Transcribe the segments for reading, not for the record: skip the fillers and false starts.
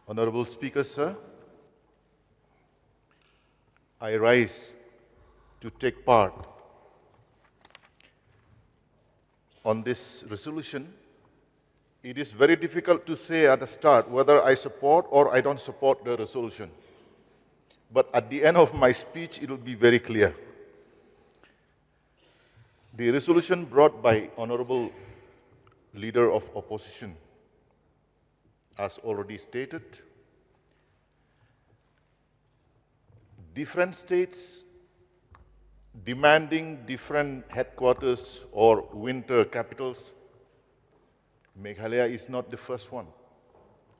Honorable Speaker, sir, I rise to take part on this resolution. It is very difficult to say at the start whether I support or I don't support the resolution. But at the end of my speech, it will be very clear. The resolution brought by Honorable Leader of Opposition, as already stated, different states demanding different headquarters or winter capitals. Meghalaya is not the first one.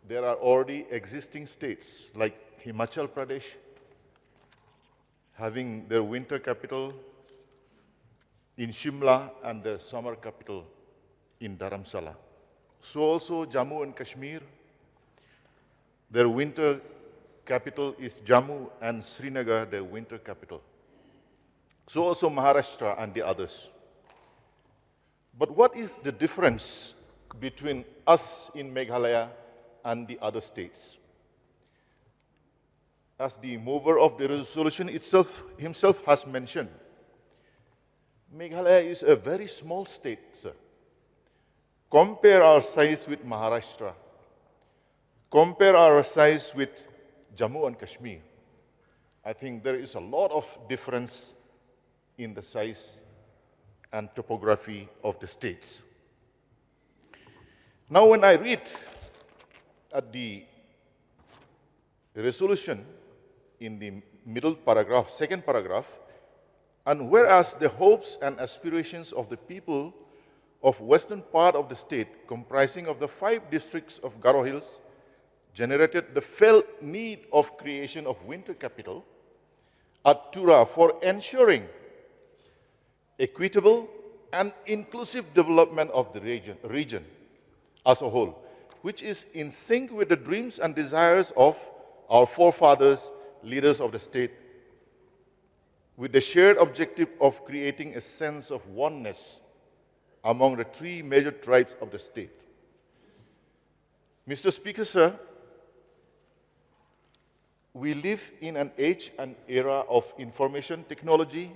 There are already existing states like Himachal Pradesh having their winter capital in Shimla and their summer capital in Dharamsala. So also Jammu and Kashmir, their winter capital is Jammu, and Srinagar, their winter capital. So also Maharashtra and the others. But what is the difference between us in Meghalaya and the other states? As the mover of the resolution himself has mentioned, Meghalaya is a very small state, sir. Compare our size with Maharashtra. Compare our size with Jammu and Kashmir. I think there is a lot of difference in the size and topography of the states. Now, when I read at the resolution in the middle paragraph, second paragraph, and whereas the hopes and aspirations of the people of western part of the state, comprising of the 5 districts of Garo Hills, generated the felt need of creation of winter capital at Tura for ensuring equitable and inclusive development of the region as a whole, which is in sync with the dreams and desires of our forefathers, leaders of the state, with the shared objective of creating a sense of oneness among the 3 major tribes of the state. Mr. Speaker, sir, we live in an age and era of information technology.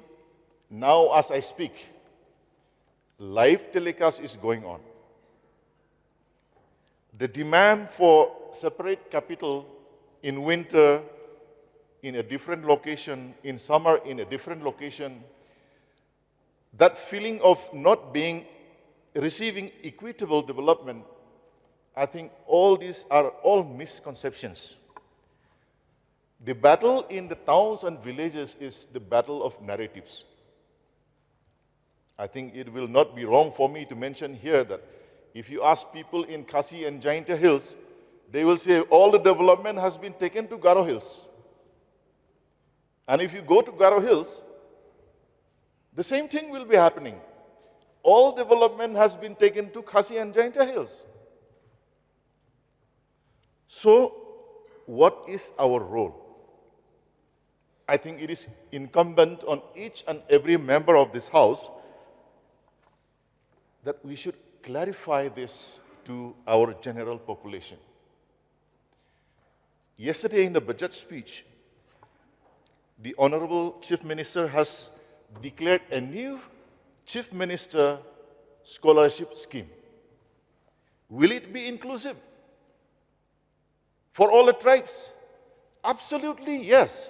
Now, as I speak, live telecast is going on. The demand for separate capital in winter in a different location, in summer in a different location, that feeling of not receiving equitable development, I think all these are all misconceptions. The battle in the towns and villages is the battle of narratives. I think it will not be wrong for me to mention here that if you ask people in Khasi and Jaintia Hills, they will say all the development has been taken to Garo Hills. And if you go to Garo Hills, the same thing will be happening. All development has been taken to Khasi and Jaintia Hills. So, what is our role? I think it is incumbent on each and every member of this House that we should clarify this to our general population. Yesterday in the budget speech, the Honorable Chief Minister has declared a new Chief Minister scholarship scheme. Will it be inclusive for all the tribes? Absolutely, yes.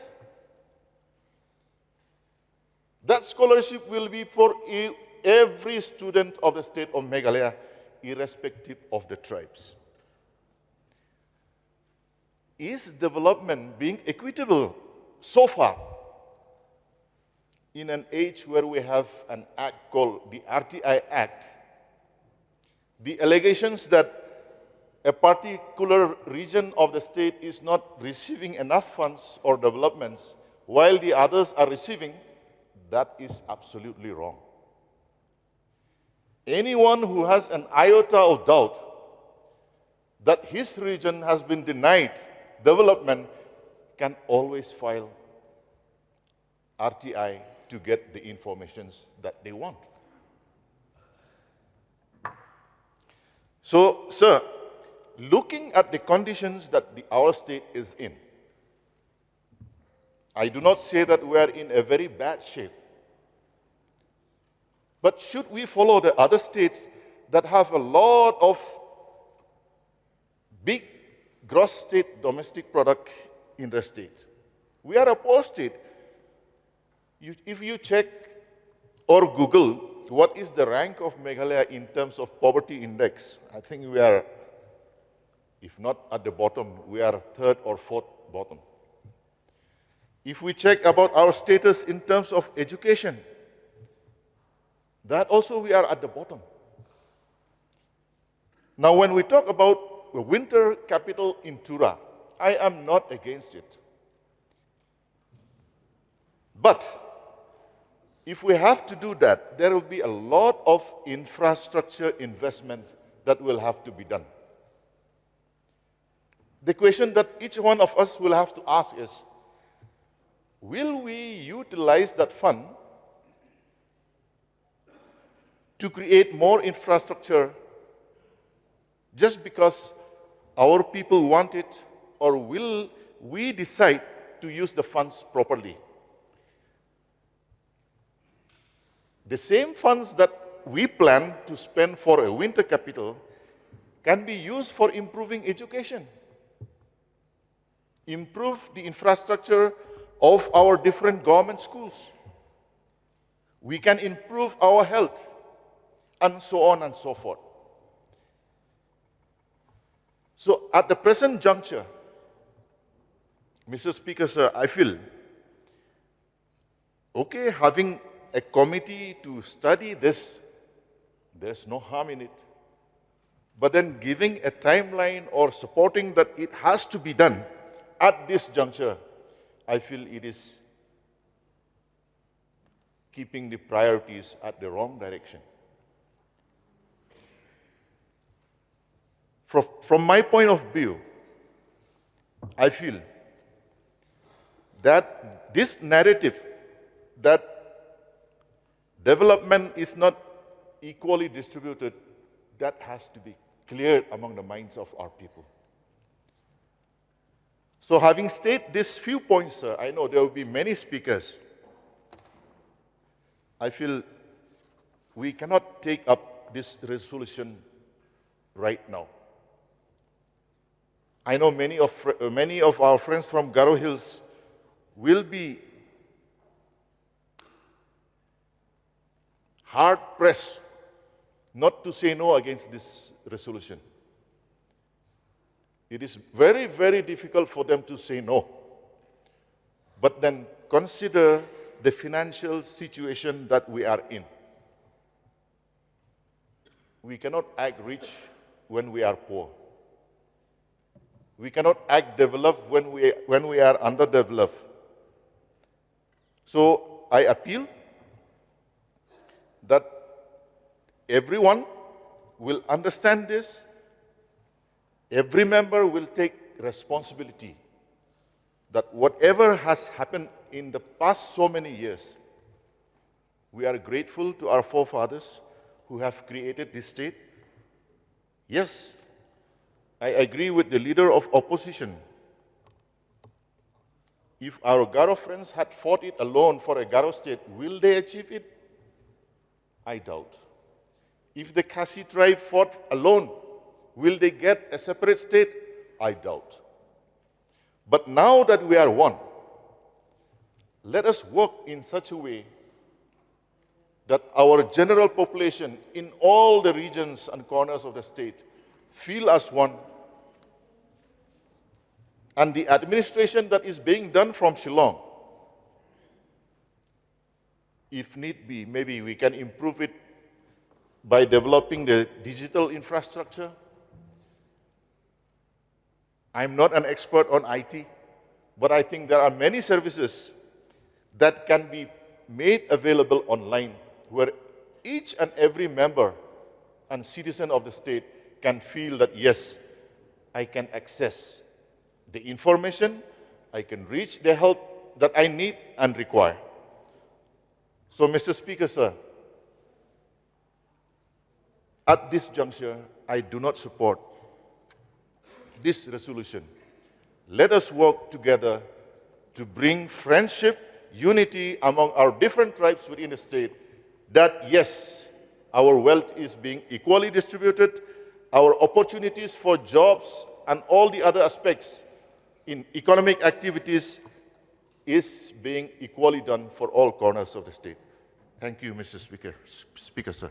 That scholarship will be for every student of the state of Meghalaya, irrespective of the tribes. Is development being equitable so far? In an age where we have an act called the RTI Act, the allegations that a particular region of the state is not receiving enough funds or developments while the others are receiving, that is absolutely wrong. Anyone who has an iota of doubt that his region has been denied development can always file RTI to get the information that they want. So, sir, looking at the conditions that our state is in, I do not say that we are in a very bad shape. But should we follow the other states that have a lot of big gross state domestic product in the state? We are a poor state. If you check or Google what is the rank of Meghalaya in terms of poverty index, I think we are, if not at the bottom, we are third or fourth bottom. If we check about our status in terms of education, that also we are at the bottom. Now, when we talk about the winter capital in Tura, I am not against it. But if we have to do that, there will be a lot of infrastructure investment that will have to be done. The question that each one of us will have to ask is, will we utilize that fund to create more infrastructure just because our people want it, or will we decide to use the funds properly? The same funds that we plan to spend for a winter capital can be used for improving education, improve the infrastructure of our different government schools. We can improve our health, and so on and so forth. So at the present juncture, Mr. Speaker, sir, I feel, okay, having a committee to study this, there's no harm in it. But then giving a timeline or supporting that it has to be done at this juncture, I feel it is keeping the priorities at the wrong direction. From my point of view, I feel that this narrative that development is not equally distributed, that has to be cleared among the minds of our people. So having stated these few points, sir, I know there will be many speakers. I feel we cannot take up this resolution right now. I know many of our friends from Garo Hills will be hard-pressed not to say no against this resolution. It is very, very difficult for them to say no. But then consider the financial situation that we are in. We cannot act rich when we are poor. We cannot act developed when we are underdeveloped. So I appeal that everyone will understand this. Every member will take responsibility that whatever has happened in the past so many years, we are grateful to our forefathers who have created this state. Yes, I agree with the leader of opposition. If our Garo friends had fought it alone for a Garo state, will they achieve it? I doubt. If the Khasi tribe fought alone, will they get a separate state? I doubt. But now that we are one, let us work in such a way that our general population in all the regions and corners of the state feel as one. And the administration that is being done from Shillong, if need be, maybe we can improve it by developing the digital infrastructure. I'm not an expert on IT, but I think there are many services that can be made available online where each and every member and citizen of the state can feel that, yes, I can access the information, I can reach the help that I need and require. So, Mr. Speaker, sir, at this juncture, I do not support this resolution. Let us work together to bring friendship, unity among our different tribes within the state, that yes, our wealth is being equally distributed, our opportunities for jobs and all the other aspects in economic activities is being equally done for all corners of the state. Thank you, Mr. Speaker, sir.